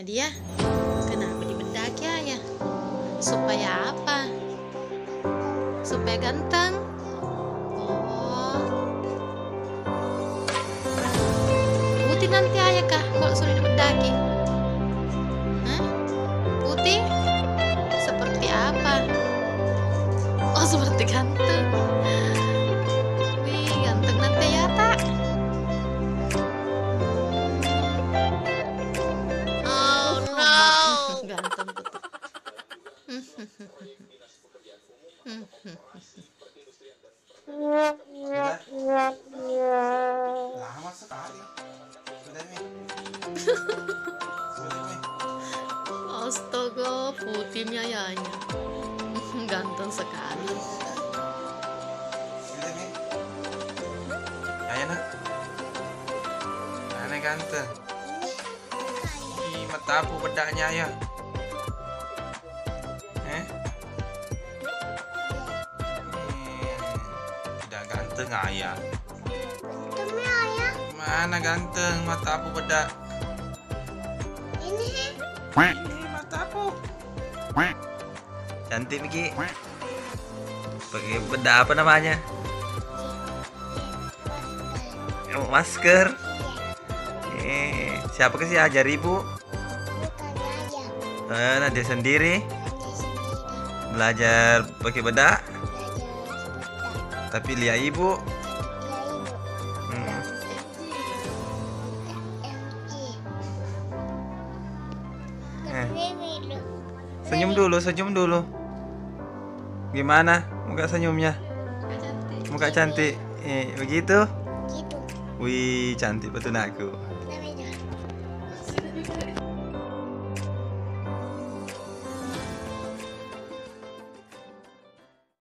dia. Kenapa dibedaki ya? Supaya apa? Supaya ganteng. Oh, putih nanti ayah kah kalau sudah dibedaki? Hah? Putih? Seperti apa? Oh, seperti ganteng. Wih, ganteng nanti ya tak? Oh no, ganteng putih. Sudah lama sekali. Sudah Mi. Sudah Mi. Astaga, putihnya ayahnya. Ganteng sekali. Sudah Mi. Ayo nak. Mana ganteng? Ih, mata apa bedaknya ya? Tidak ganteng ayah. Demi ayah, Mana ganteng mata apa bedak? ini Ini mata apa? Cantik Miki. Pakai bedak apa namanya? Masker. Siapa sih ajar ibu? bukan ayah, Nadia sendiri dia sendiri belajar pakai bedak, belajar sebentar. tapi lihat ibu. Ya ibu, Hmm. MG. Baby lu. Senyum dulu. Gimana muka senyumnya? Muka cantik. Begitu. Gitu. Wih, cantik betul aku. Baby